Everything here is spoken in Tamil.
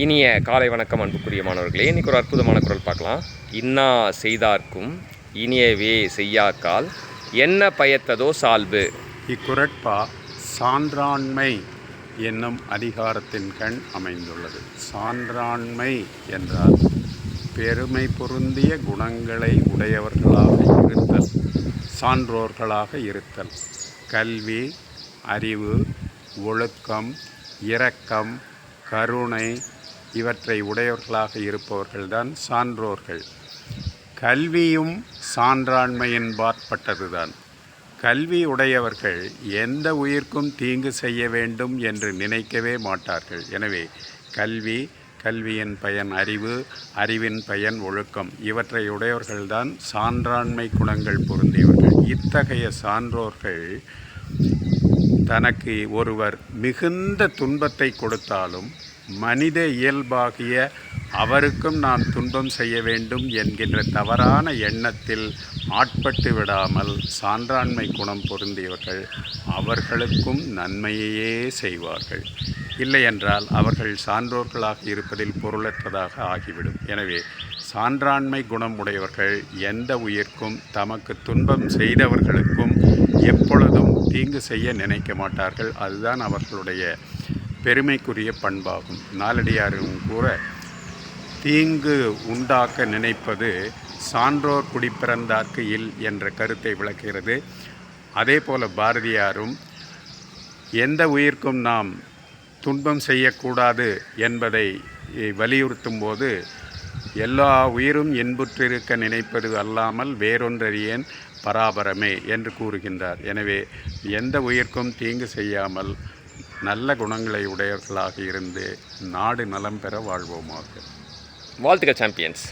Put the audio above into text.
இனிய காலை வணக்கம் அன்புக்குரிய மாணவர்களே. இன்றைக்கி ஒரு அற்புதமான குறள் பார்க்கலாம். இன்னா செய்தார்க்கும் இனியவே செய்யாக்கால் என்ன பயத்ததோ சால்பு. இக்குறட்பா சான்றாண்மை என்னும் அதிகாரத்தின் கண் அமைந்துள்ளது. சான்றாண்மை என்றால் பெருமை பொருந்திய குணங்களை உடையவர்களாக இருத்தல், சான்றோர்களாக இருத்தல். கல்வி, அறிவு, ஒழுக்கம், இரக்கம், கருணை இவற்றை உடையவர்களாக இருப்பவர்கள்தான் சான்றோர்கள். கல்வியும் சான்றாண்மையின்பாற்பட்டதுதான். கல்வி உடையவர்கள் எந்த உயிர்க்கும் தீங்கு செய்ய வேண்டும் என்று நினைக்கவே மாட்டார்கள். எனவே கல்வியின் பயன் அறிவு, அறிவின் பயன் ஒழுக்கம் இவற்றை உடையவர்கள்தான் சான்றாண்மை குணங்கள் பொருந்தியவர்கள். இத்தகைய சான்றோர்கள் தனக்கு ஒருவர் மிகுந்த துன்பத்தை கொடுத்தாலும் மனித இயல்பாகிய அவருக்கும் நாம் துன்பம் செய்ய வேண்டும் என்கின்ற தவறான எண்ணத்தில் ஆட்பட்டு விடாமல் சான்றாண்மை குணம் பொருந்தியவர்கள் அவர்களுக்கும் நன்மையையே செய்வார்கள். இல்லையென்றால் அவர்கள் சான்றோர்களாக இருப்பதில் பொருளற்றதாக ஆகிவிடும். எனவே சான்றாண்மை குணம் உடையவர்கள் எந்த உயிர்க்கும் தமக்கு துன்பம் செய்தவர்களுக்கும் எப்பொழுதும் தீங்கு செய்ய நினைக்க மாட்டார்கள். அதுதான் அவர்களுடைய பெருமைக்குரிய பண்பாகும். நாலடியாரும் கூட தீங்கு உண்டாக்க நினைப்பது சான்றோர் குடிப்பிறந்தார்க்கு இல் என்ற கருத்தை விளக்குகிறது. அதே போல பாரதியாரும் எந்த உயிர்க்கும் நாம் துன்பம் செய்யக்கூடாது என்பதை வலியுறுத்தும் போது எல்லா உயிரும் இன்புற்றிருக்க நினைப்பது அல்லாமல் வேறொன்றறியேன் பராபரமே என்று கூறுகின்றார். எனவே எந்த உயிர்க்கும் தீங்கு செய்யாமல் நல்ல குணங்களை உடையவர்களாக இருந்து நாடு நலம் பெற வாழ்வோமாக. வாழ்த்துக்கள் சாம்பியன்ஸ்.